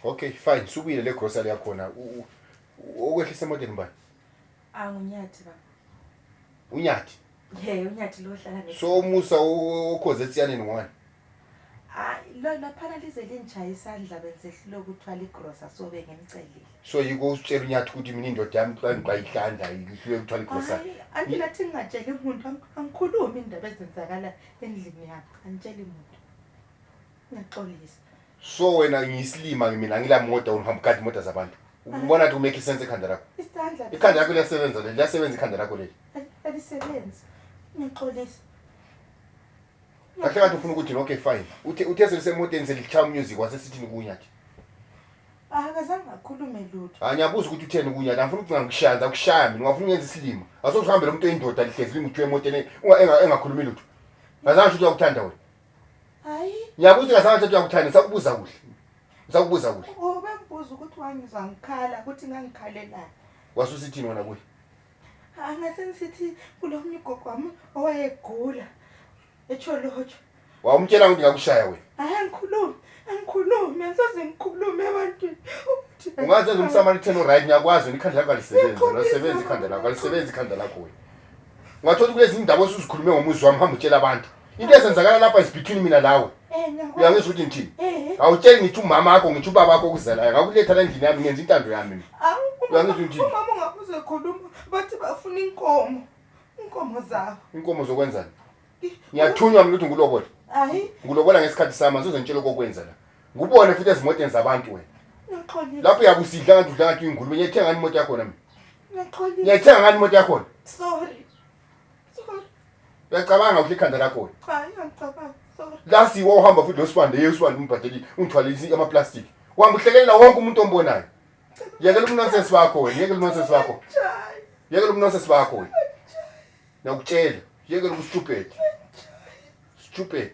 Okay, fine. Subile le grocery yakhona. Okwehlisa emotweni bani? Unyathi baba. Unyathi? Unyathi lo hlala ne. So umusa okhoze etsiyane ngwane. Lo laphana lize linjaya isandla benzehlile ukuthwala igrosa sobe ngemcelile. So yiko usitshela unyathi ukuthi mina indoda yami xa ngiqayihlandla ihlule ukuthwala igrosa. Anti lathi ngingatshela umuntu angikhulumi indaba ezenzakala endlini yami. Angitshela umuntu. Ngiyaxolisa. So wena ngiyisilima mina ngilamoda ungihamba kade imoda zabantu. Ubona ukuthi kumake sense ekhanda lakho. Isandla. Ikhanda lakho liyasebenza le, liyasebenza ikhanda lakho leli. Alisebenzi. Ngiyaxolisa. Kahle kahle ufuna ukuthi okay fine. Uthe sesemoteni selichaya music wasesithini kunyathi. Akazange akhulume lutho. Ngiyabuza ukuthi utheni kunyathi. Angifuni ukuthi ngishaza ukushaya mina. Ungafuna ungenza isilima. Asokuhambela umuntu oyindoda lihlezi lingithiwe emoteni engakhulumi lutho. Ngazange ukuthi uyakuthanda wena. Hayi. Ngiyabuza ngazange ukuthi uyakuthanda. Ngisakubuza kuhle. Ngisakubuza kuhle. Bengibuza ukuthi wangizwa ngikhala ukuthi ngangikhalelana. Wasusithini wena kuye? Angasensithi kulomnye ugogo wami owayegula. Echolojo. Wawumtshela ukuthi ngakushaya wena. Angikhulumi, angisoze ngikhulume ebantwini. Ungazenza umSamaritan right ngiyakwazi wena ikhanda lakho alisebenzi. Lisebenza ikhanda lakho, alisebenzi ikhanda lakho wena. Ungathola kulezi indaba osuzikhulume ngomuzi wami hamba utshela abantu. Into ezenzakala lapha is between mina nawe. Uyangizwa ukuthi ngithini? Awutsheli ngithi umama wakho ngithi ubaba wakho okuzalayo. Ngakuletha la endlini yami ngenza intando yami mina. Uyangizwa ukuthi umama ungabuze khuluma bathi bafuna inkomo zabo. Inkomo zokwenzani? Ngiyathunywa mina ukuthi ngulobola. Hayi. Ngulobola ngesikhathi sami azozentshela okokwenza la. Ngubone futhi ezimoteni zabantu wena. Ngixolile. Lapho uyakusidla ngathi udla ngathi ingulube ngiyethenga ngani imoto yakho nami. Ngixolile. Ngiyethenga ngani imoto yakho? Sorry. Uyacabanga ukuthi ikhanda lakho wena. Hayi ngicabanga. Sorry. Lasi uhamba futhi losibande yesibande umbhadeli ungithwalisa amaplastic. Uhamba uhlekelela wonke umuntu ombonayo. Yekela umunonsense wakho wena, yekela umunonsense wakho. Yekela umunonsense wakho wena. Nakutshela, yekela ubustupid. Stupid.